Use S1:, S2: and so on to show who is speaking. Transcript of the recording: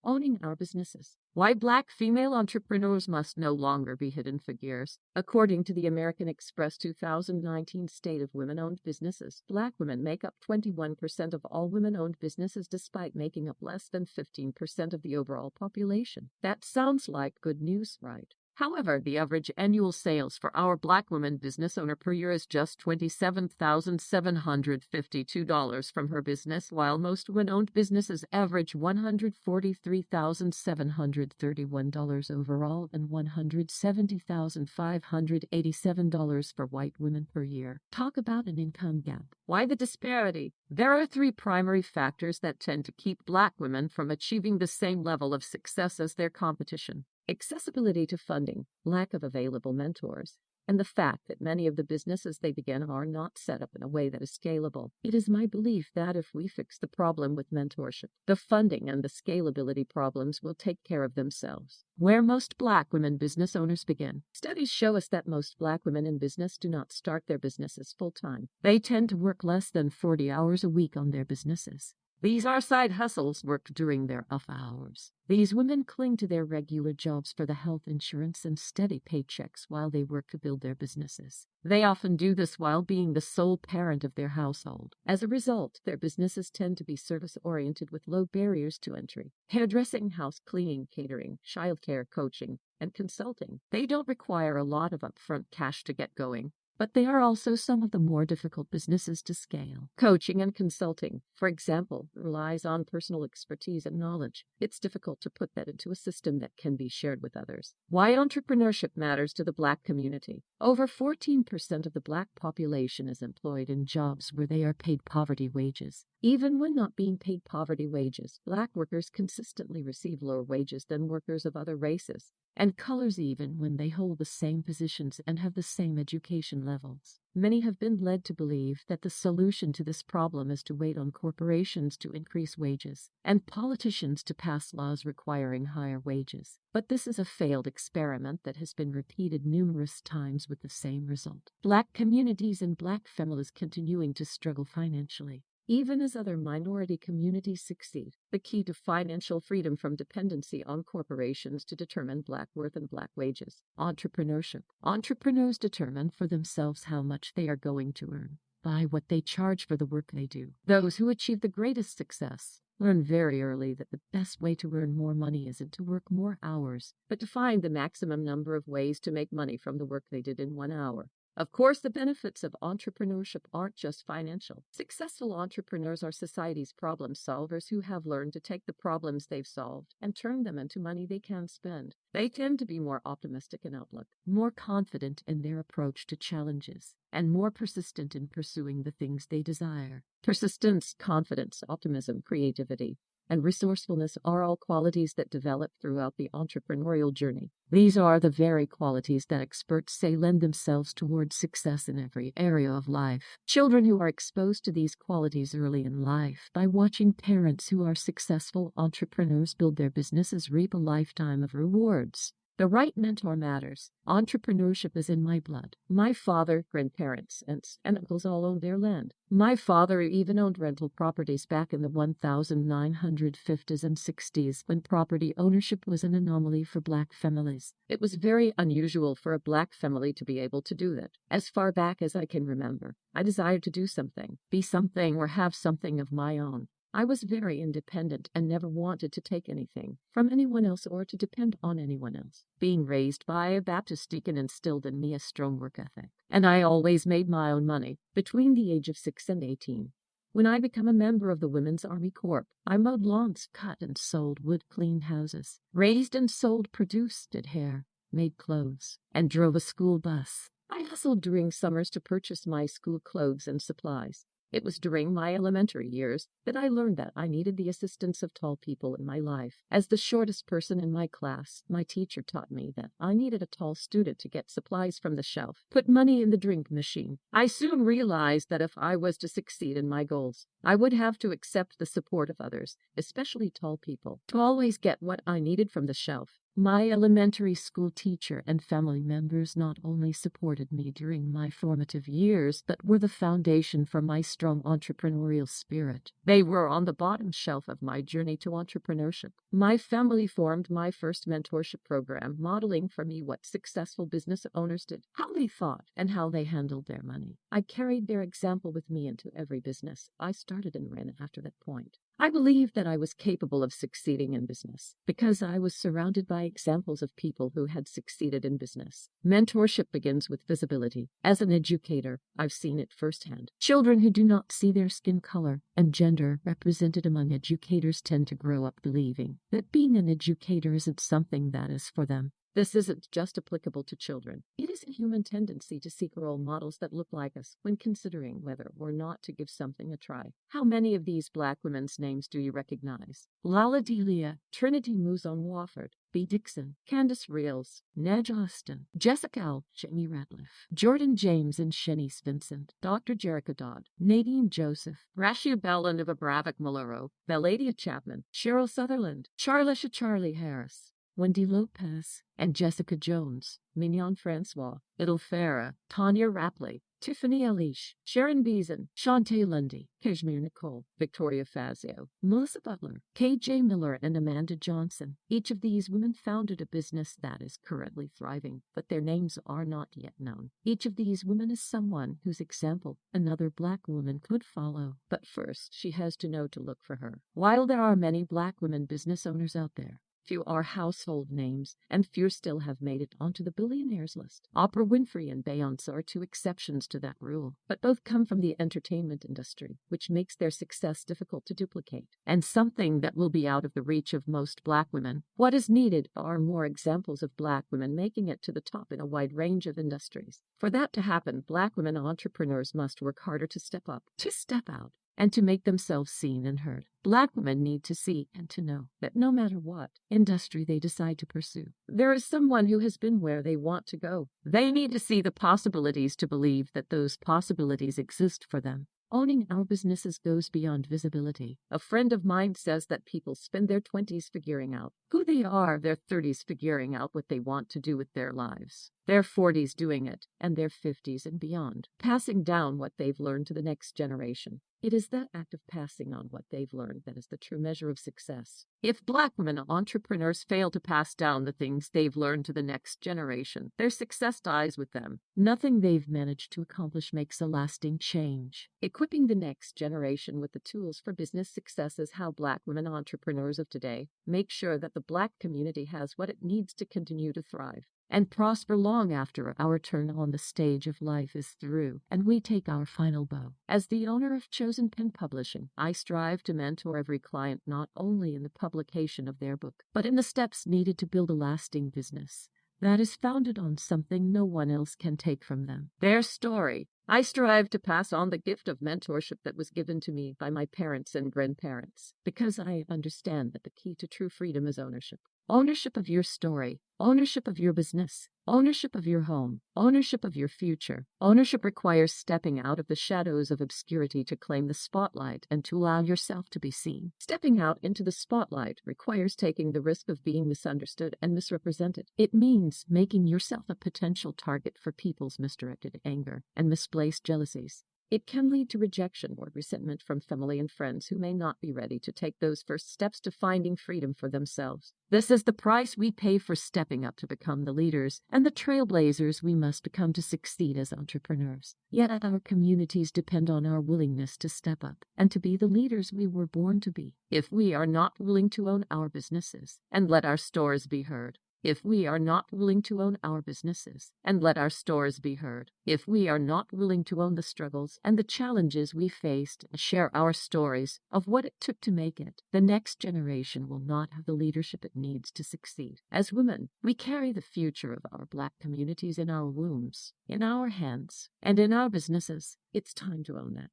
S1: Owning our businesses. Why Black female entrepreneurs must no longer be hidden figures. According to the American Express 2019 State of Women-Owned Businesses, Black women make up 21% of all women-owned businesses despite making up less than 15% of the overall population. That sounds like good news, right? However, the average annual sales for our Black woman business owner per year is just $27,752 from her business, while most women-owned businesses average $143,731 overall and $170,587 for white women per year. Talk about an income gap. Why the disparity? There are three primary factors that tend to keep Black women from achieving the same level of success as their competition. Accessibility to funding, lack of available mentors, and the fact that many of the businesses they begin are not set up in a way that is scalable. It is my belief that if we fix the problem with mentorship, the funding and the scalability problems will take care of themselves. Where most Black women business owners begin. Studies show us that most Black women in business do not start their businesses full-time. They tend to work less than 40 hours a week on their businesses. These are side hustles worked during their off hours. These women cling to their regular jobs for the health insurance and steady paychecks while they work to build their businesses. They often do this while being the sole parent of their household. As a result, their businesses tend to be service-oriented with low barriers to entry. Hairdressing, house cleaning, catering, childcare, coaching, and consulting. They don't require a lot of upfront cash to get going, but they are also some of the more difficult businesses to scale. Coaching and consulting, for example, relies on personal expertise and knowledge. It's difficult to put that into a system that can be shared with others. Why entrepreneurship matters to the Black community. Over 14% of the Black population is employed in jobs where they are paid poverty wages. Even when not being paid poverty wages, Black workers consistently receive lower wages than workers of other races and colors even when they hold the same positions and have the same education levels. Many have been led to believe that the solution to this problem is to wait on corporations to increase wages and politicians to pass laws requiring higher wages. But this is a failed experiment that has been repeated numerous times with the same result. Black communities and Black families continuing to struggle financially, even as other minority communities succeed. The key to financial freedom from dependency on corporations to determine Black worth and Black wages. Entrepreneurship. Entrepreneurs determine for themselves how much they are going to earn by what they charge for the work they do. Those who achieve the greatest success learn very early that the best way to earn more money isn't to work more hours, but to find the maximum number of ways to make money from the work they did in 1 hour. Of course, the benefits of entrepreneurship aren't just financial. Successful entrepreneurs are society's problem solvers who have learned to take the problems they've solved and turn them into money they can spend. They tend to be more optimistic in outlook, more confident in their approach to challenges, and more persistent in pursuing the things they desire. Persistence, confidence, optimism, creativity, and resourcefulness are all qualities that develop throughout the entrepreneurial journey. These are the very qualities that experts say lend themselves towards success in every area of life. Children who are exposed to these qualities early in life by watching parents who are successful entrepreneurs build their businesses reap a lifetime of rewards. The right mentor matters. Entrepreneurship is in my blood. My father, grandparents, and uncles all owned their land. My father even owned rental properties back in the 1950s and 60s when property ownership was an anomaly for Black families. It was very unusual for a Black family to be able to do that. As far back as I can remember, I desired to do something, be something, or have something of my own. I was very independent and never wanted to take anything from anyone else or to depend on anyone else. Being raised by a Baptist deacon instilled in me a strong work ethic, and I always made my own money. Between the age of 6 and 18, when I became a member of the Women's Army Corps, I mowed lawns, cut and sold wood, cleaned houses, raised and sold produce, did hair, made clothes, and drove a school bus. I hustled during summers to purchase my school clothes and supplies. It was during my elementary years that I learned that I needed the assistance of tall people in my life. As the shortest person in my class, my teacher taught me that I needed a tall student to get supplies from the shelf, put money in the drink machine. I soon realized that if I was to succeed in my goals, I would have to accept the support of others, especially tall people, to always get what I needed from the shelf. My elementary school teacher and family members not only supported me during my formative years, but were the foundation for my strong entrepreneurial spirit. They were on the bottom shelf of my journey to entrepreneurship. My family formed my first mentorship program, modeling for me what successful business owners did, how they thought, and how they handled their money. I carried their example with me into every business I started and ran after that point. I believed that I was capable of succeeding in business because I was surrounded by examples of people who had succeeded in business. Mentorship begins with visibility. As an educator, I've seen it firsthand. Children who do not see their skin color and gender represented among educators tend to grow up believing that being an educator isn't something that is for them. This isn't just applicable to children. It is a human tendency to seek role models that look like us when considering whether or not to give something a try. How many of these Black women's names do you recognize? Lala Delia, Trinity Mouzon Wofford, B. Dixon, Candace Reels, Nedge Austin, Jessica L., Jamie Ratliff, Jordan James and Shanice Vincent, Dr. Jerica Dodd, Nadine Joseph, Rashia Bella Nivabravik Maluro, Veladia Chapman, Cheryl Sutherland, Charlisha Charlie Harris, Wendy Lopez, and Jessica Jones, Mignon Francois, Idil Farah, Tanya Rapley, Tiffany Elish, Sharon Beeson, Shantae Lundy, Kashmir Nicole, Victoria Fazio, Melissa Butler, KJ Miller, and Amanda Johnson. Each of these women founded a business that is currently thriving, but their names are not yet known. Each of these women is someone whose example another Black woman could follow. But first, she has to know to look for her. While there are many Black women business owners out there, few are household names, and few still have made it onto the billionaires list. Oprah Winfrey and Beyoncé are two exceptions to that rule, but both come from the entertainment industry, which makes their success difficult to duplicate, and something that will be out of the reach of most Black women. What is needed are more examples of Black women making it to the top in a wide range of industries. For that to happen, Black women entrepreneurs must work harder to step up, to step out, and to make themselves seen and heard. Black women need to see and to know that no matter what industry they decide to pursue, there is someone who has been where they want to go. They need to see the possibilities to believe that those possibilities exist for them. Owning our businesses goes beyond visibility. A friend of mine says that people spend their 20s figuring out who they are, their 30s figuring out what they want to do with their lives, their 40s doing it, and their 50s and beyond, passing down what they've learned to the next generation. It is that act of passing on what they've learned that is the true measure of success. If Black women entrepreneurs fail to pass down the things they've learned to the next generation, their success dies with them. Nothing they've managed to accomplish makes a lasting change. Equipping the next generation with the tools for business success is how Black women entrepreneurs of today make sure that the Black community has what it needs to continue to thrive and prosper long after our turn on the stage of life is through and we take our final bow. As the owner of Chosen Pen Publishing, I strive to mentor every client not only in the publication of their book, but in the steps needed to build a lasting business that is founded on something no one else can take from them, their story. I strive to pass on the gift of mentorship that was given to me by my parents and grandparents, because I understand that the key to true freedom is ownership. Ownership of your story, ownership of your business, ownership of your home, ownership of your future. Ownership requires stepping out of the shadows of obscurity to claim the spotlight and to allow yourself to be seen. Stepping out into the spotlight requires taking the risk of being misunderstood and misrepresented. It means making yourself a potential target for people's misdirected anger and misplaced jealousies. It can lead to rejection or resentment from family and friends who may not be ready to take those first steps to finding freedom for themselves. This is the price we pay for stepping up to become the leaders and the trailblazers we must become to succeed as entrepreneurs. Yet our communities depend on our willingness to step up and to be the leaders we were born to be. If we are not willing to own our businesses and let our stories be heard, if we are not willing to own our businesses and let our stories be heard, if we are not willing to own the struggles and the challenges we faced and share our stories of what it took to make it, the next generation will not have the leadership it needs to succeed. As women, we carry the future of our Black communities in our wombs, in our hands, and in our businesses. It's time to own that.